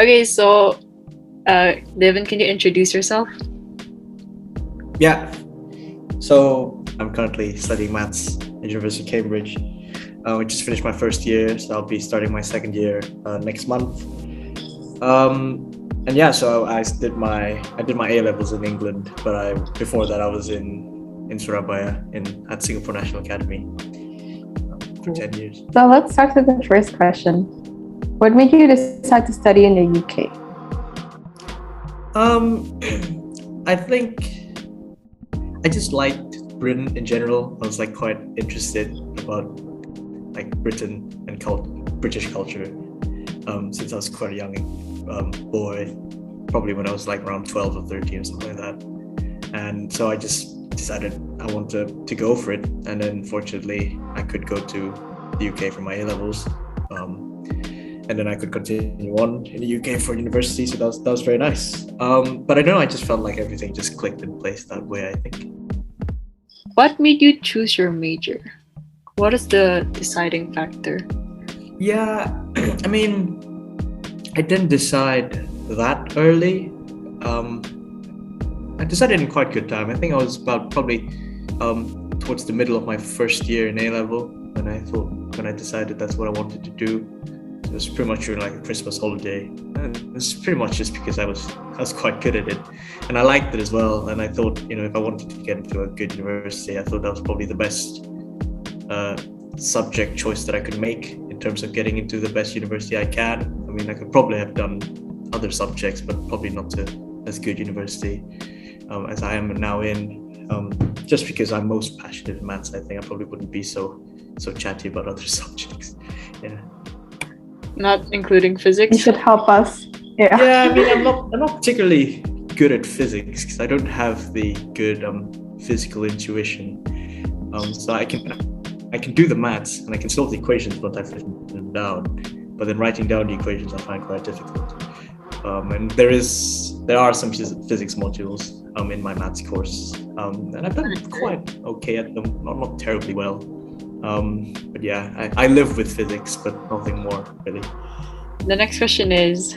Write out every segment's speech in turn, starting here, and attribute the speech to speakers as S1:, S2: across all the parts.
S1: Okay, so Davon, can you introduce yourself?
S2: Yeah, so I'm currently studying maths at University of Cambridge. I just finished my first year, so I'll be starting my second year next month. And yeah, so I did my A levels in England, but before that I was in Surabaya at Singapore National Academy for 10 years.
S3: So let's start with the first question. What made you decide to study in the UK?
S2: I think I just liked Britain in general. I was like quite interested about like Britain and British culture since I was quite a young boy, probably when I was like around 12 or 13 or something like that. And so I just decided I wanted to go for it. And then fortunately I could go to the UK for my A levels. And then I could continue on in the UK for university, so that was very nice. But I don't know, I just felt like everything just clicked in place that way, I think.
S1: What made you choose your major? What is the deciding factor?
S2: Yeah, I mean, I didn't decide that early. I decided in quite good time. I think I was about probably towards the middle of my first year in A level when I decided that's what I wanted to do. It was pretty much during like a Christmas holiday, and it was pretty much just because I was quite good at it, and I liked it as well. And I thought, if I wanted to get into a good university, I thought that was probably the best subject choice that I could make in terms of getting into the best university I can. I mean, I could probably have done other subjects, but probably not to as good university as I am now in. Just because I'm most passionate in maths, I think I probably wouldn't be so chatty about other subjects. Yeah.
S1: Not including physics?
S3: You should help us. Yeah.
S2: Yeah, I mean, I'm not particularly good at physics because I don't have the good physical intuition. So I can do the maths and I can solve the equations once I've written them down. But then writing down the equations I find quite difficult. And there are some physics modules in my maths course, and I've done quite okay at them. Not terribly well. But yeah, I live with physics, but nothing more really.
S1: The next question is,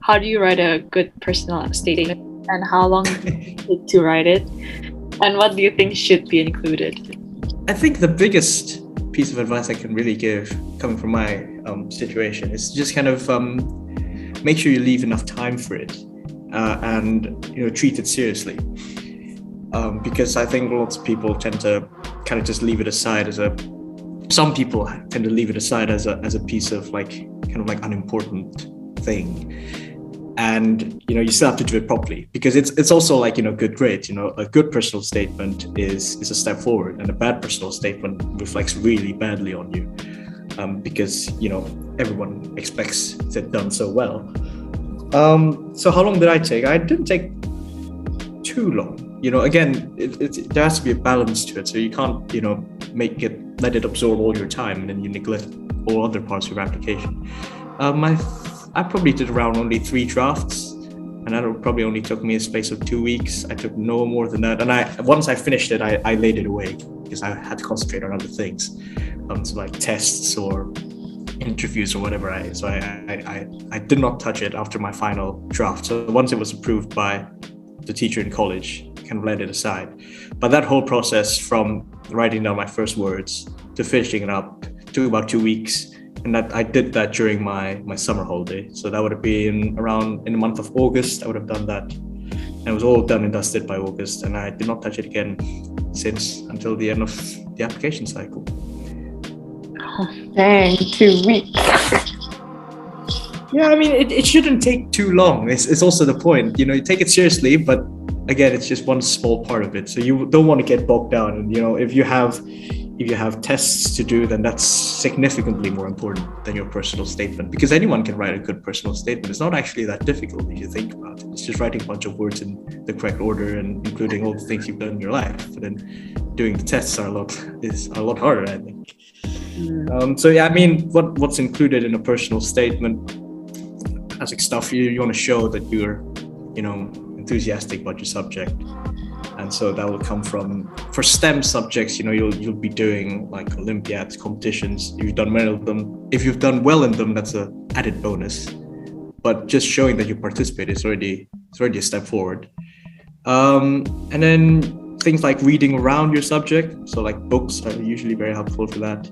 S1: how do you write a good personal statement, and how long does it take to write it, and what do you think should be included?
S2: I think the biggest piece of advice I can really give, coming from my situation, is just kind of make sure you leave enough time for it, and treat it seriously. Because I think lots of people tend to kind of just leave it aside some people tend to leave it aside as a piece of kind of unimportant thing. And you still have to do it properly, because it's also like good grades. A good personal statement is a step forward, and a bad personal statement reflects really badly on you, because everyone expects it done so well. So how long did I take? I didn't take too long. Again, there has to be a balance to it. So you can't, let it absorb all your time and then you neglect all other parts of your application. I probably did around only 3 drafts, and that probably only took me a space of 2 weeks. I took no more than that. And once I finished it, I laid it away because I had to concentrate on other things, so like tests or interviews or whatever. So I did not touch it after my final draft. So once it was approved by the teacher in college, I kind of let it aside. But that whole process from writing down my first words to finishing it up took about 2 weeks. And that I did that during my summer holiday. So that would have been around in the month of August. I would have done that. And it was all done and dusted by August. And I did not touch it again until the end of the application cycle.
S3: Oh, dang, 2 weeks.
S2: Yeah, I mean, it shouldn't take too long. It's also the point. You take it seriously, but again, it's just one small part of it. So you don't want to get bogged down. And if you have tests to do, then that's significantly more important than your personal statement, because anyone can write a good personal statement. It's not actually that difficult if you think about it. It's just writing a bunch of words in the correct order and including all the things you've done in your life. But then doing the tests are a lot harder, I think. So yeah, I mean, what's included in a personal statement? Classic stuff. You want to show that you're, enthusiastic about your subject. And so that will come from, for STEM subjects, you'll be doing like Olympiads, competitions. If you've done well in them, that's an added bonus. but just showing that you participate is already a step forward. And then things like reading around your subject, so like books are usually very helpful for that,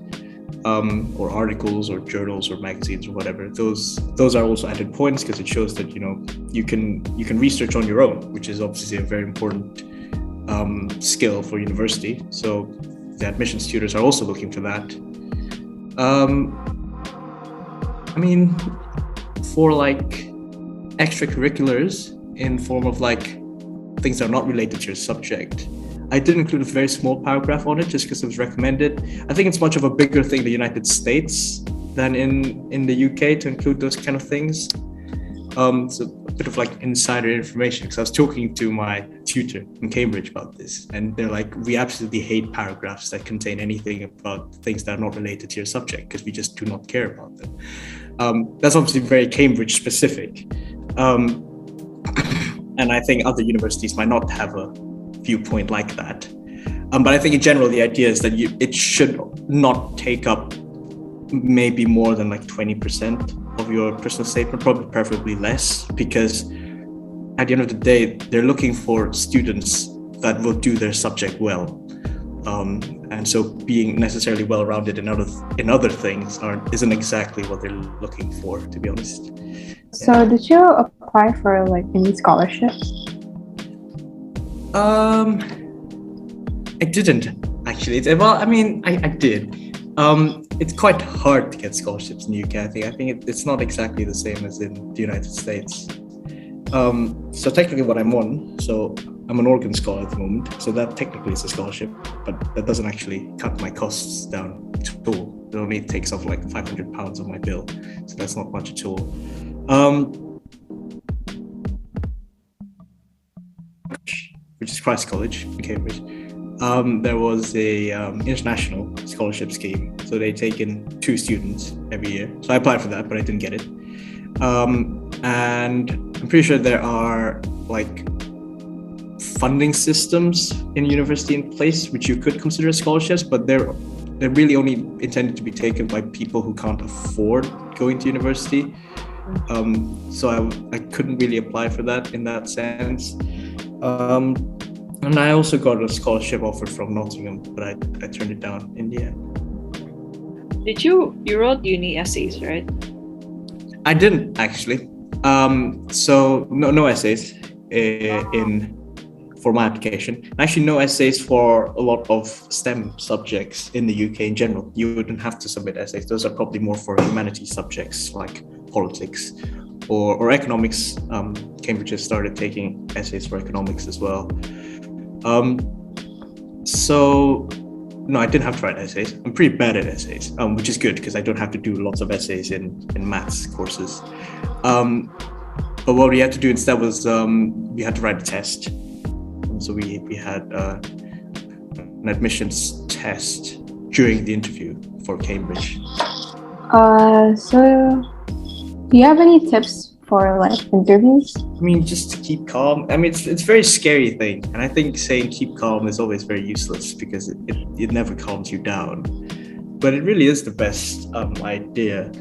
S2: or articles or journals or magazines or whatever. Those are also added points because it shows that you can research on your own, which is obviously a very important skill for university. So the admissions tutors are also looking for that. I mean, for like extracurriculars in form of like things that are not related to your subject, I did include a very small paragraph on it just because it was recommended. I think it's much of a bigger thing in the United States than in the UK to include those kind of things. So a bit of like insider information, because I was talking to my tutor in Cambridge about this, and they're like, we absolutely hate paragraphs that contain anything about things that are not related to your subject because we just do not care about them. That's obviously very Cambridge specific. And I think other universities might not have a viewpoint like that. But I think in general, the idea is that it should not take up maybe more than like 20% of your personal statement, probably preferably less, because at the end of the day, they're looking for students that will do their subject well. And so being necessarily well-rounded in other things isn't exactly what they're looking for, to be honest.
S3: So did you apply for like any scholarships?
S2: I didn't actually. Well, I mean, I did. It's quite hard to get scholarships in the UK. I think it's not exactly the same as in the United States. So technically what I'm on, so I'm an organ scholar at the moment, so that technically is a scholarship, but that doesn't actually cut my costs down at all. It only takes off like £500 of my bill, so that's not much at all. Which is Christ College in Cambridge. There was a international scholarship scheme, so they take in 2 students every year. So I applied for that, but I didn't get it. And I'm pretty sure there are like funding systems in university in place which you could consider scholarships, but they're really only intended to be taken by people who can't afford going to university. So I couldn't really apply for that in that sense. And I also got a scholarship offer from Nottingham, but I turned it down in the end.
S1: Did you wrote uni essays, right?
S2: I didn't actually. So no essays for my application. Actually, no essays for a lot of STEM subjects in the UK in general. You wouldn't have to submit essays. Those are probably more for humanities subjects like politics or economics. Cambridge has started taking essays for economics as well. So no, I didn't have to write essays. I'm pretty bad at essays, which is good because I don't have to do lots of essays in maths courses. But what we had to do instead was we had to write a test. So we had an admissions test during the interview for Cambridge.
S3: So do you have any tips for like interviews?
S2: I mean, just to keep calm. I mean, it's a very scary thing. And I think saying keep calm is always very useless because it never calms you down. But it really is the best idea.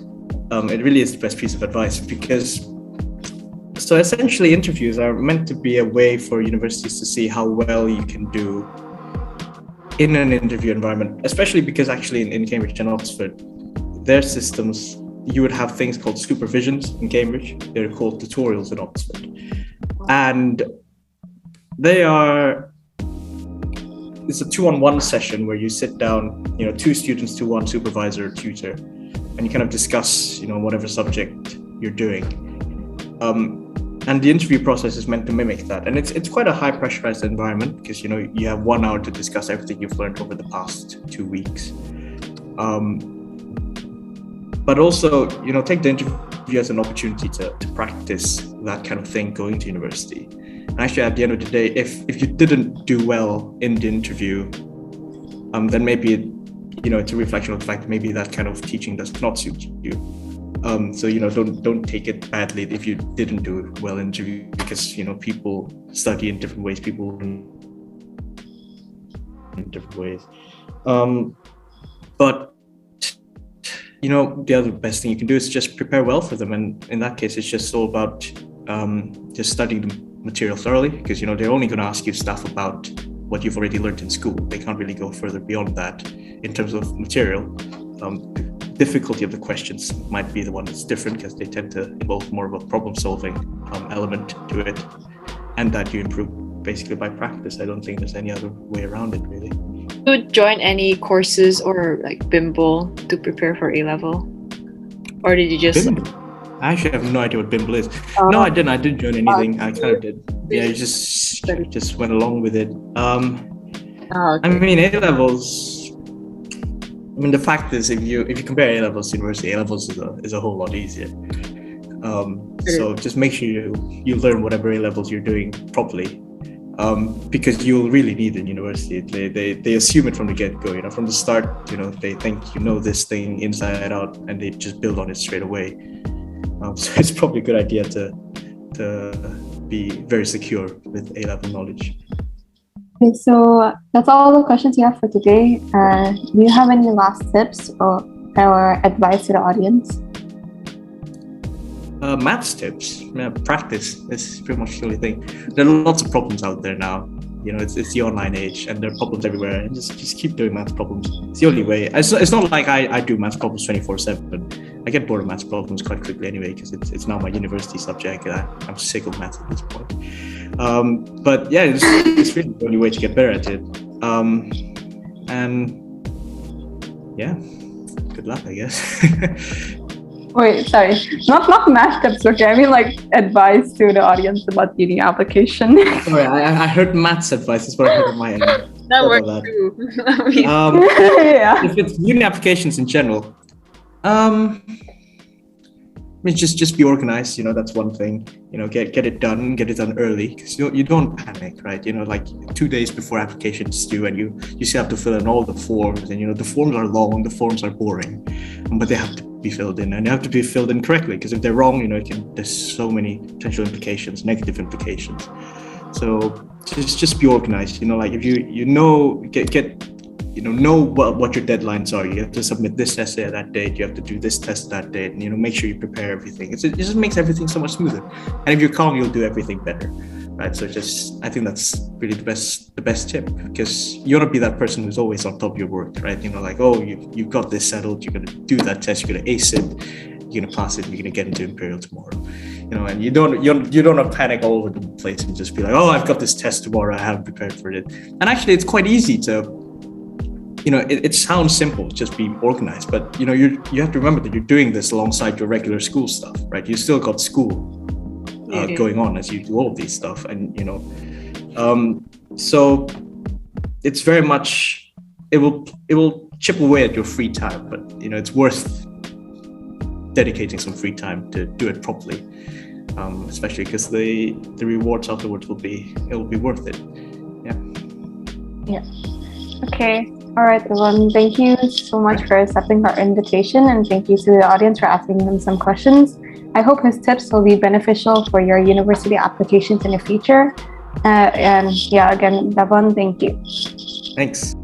S2: It really is the best piece of advice because so essentially interviews are meant to be a way for universities to see how well you can do in an interview environment, especially because actually in Cambridge and Oxford, their systems, you would have things called supervisions in Cambridge. They're called tutorials in Oxford. And it's a 2-on-1 session where you sit down, 2 students to 1 supervisor or tutor, and you kind of discuss, whatever subject you're doing. And the interview process is meant to mimic that. And it's quite a high pressurized environment because, you have 1 hour to discuss everything you've learned over the past 2 weeks. But also, take the interview as an opportunity to practice that kind of thing going to university. And actually, at the end of the day, if you didn't do well in the interview, then maybe, it's a reflection of the fact that maybe that kind of teaching does not suit you. So don't take it badly if you didn't do well in interview because people study in different ways, people in different ways. But the other best thing you can do is just prepare well for them. And in that case, it's just all about just studying the material thoroughly, because, they're only going to ask you stuff about what you've already learned in school. They can't really go further beyond that in terms of material. The difficulty of the questions might be the one that's different, because they tend to involve more of a problem-solving element to it, and that you improve basically by practice. I don't think there's any other way around it, really.
S1: Did you join any courses or like Bimble to prepare for A-level? Or did you just...
S2: Bimble? I actually have no idea what Bimble is. No, I didn't. I didn't join anything. I kind of did. Yeah, you just went along with it.
S1: Okay.
S2: I mean, A-levels... the fact is, if you compare A-levels to university, A-levels is a whole lot easier. So just make sure you learn whatever A-levels you're doing properly, because you'll really need it in university. They assume it from the get-go. From the start, they think this thing inside out, and they just build on it straight away. So it's probably a good idea to be very secure with A-level knowledge.
S3: Okay, so that's all the questions we have for today. Do you have any last tips or advice to the audience?
S2: Maths tips, practice is pretty much the only thing. There are lots of problems out there now. It's the online age, and there are problems everywhere. And just keep doing maths problems. It's the only way. It's not like I do maths problems 24/7. I get bored of maths problems quite quickly anyway, because it's now my university subject. I'm sick of maths at this point. But yeah, it's really the only way to get better at it. And yeah, good luck, I guess.
S3: Wait, sorry, not math tips, okay? I mean like advice to the audience about uni application.
S2: Sorry, I heard maths advice. That's what I heard on my end.
S1: That works too.
S3: Yeah.
S2: If it's uni applications in general, just be organized. That's one thing. Get it done early, because you don't panic, right? Like 2 days before applications due, and you still have to fill in all the forms, and the forms are long, the forms are boring, but they have to be filled in, and they have to be filled in correctly, because if they're wrong, there's so many potential implications, negative implications. So just be organized. Like if you know what your deadlines are. You have to submit this essay at that date. You have to do this test that date, and make sure you prepare everything. It just makes everything so much smoother. And if you're calm, you'll do everything better, right? So I think that's really the best tip, because you want to be that person who's always on top of your work, right? Like, oh, you've got this settled. You're gonna do that test. You're gonna ace it. You're gonna pass it. You're gonna get into Imperial tomorrow. And you don't have panic all over the place and just be like, oh, I've got this test tomorrow. I haven't prepared for it. And actually, it's quite easy to. It sounds simple, just be organized, but you have to remember that you're doing this alongside your regular school stuff, right? You still got school going on as you do all of these stuff, and so it's very much it will chip away at your free time, but it's worth dedicating some free time to do it properly, especially because the rewards afterwards will be worth it. Yeah.
S3: Okay. All right, Davon, thank you so much for accepting our invitation, and thank you to the audience for asking him some questions. I hope his tips will be beneficial for your university applications in the future. And yeah, again, Davon, thank you.
S2: Thanks.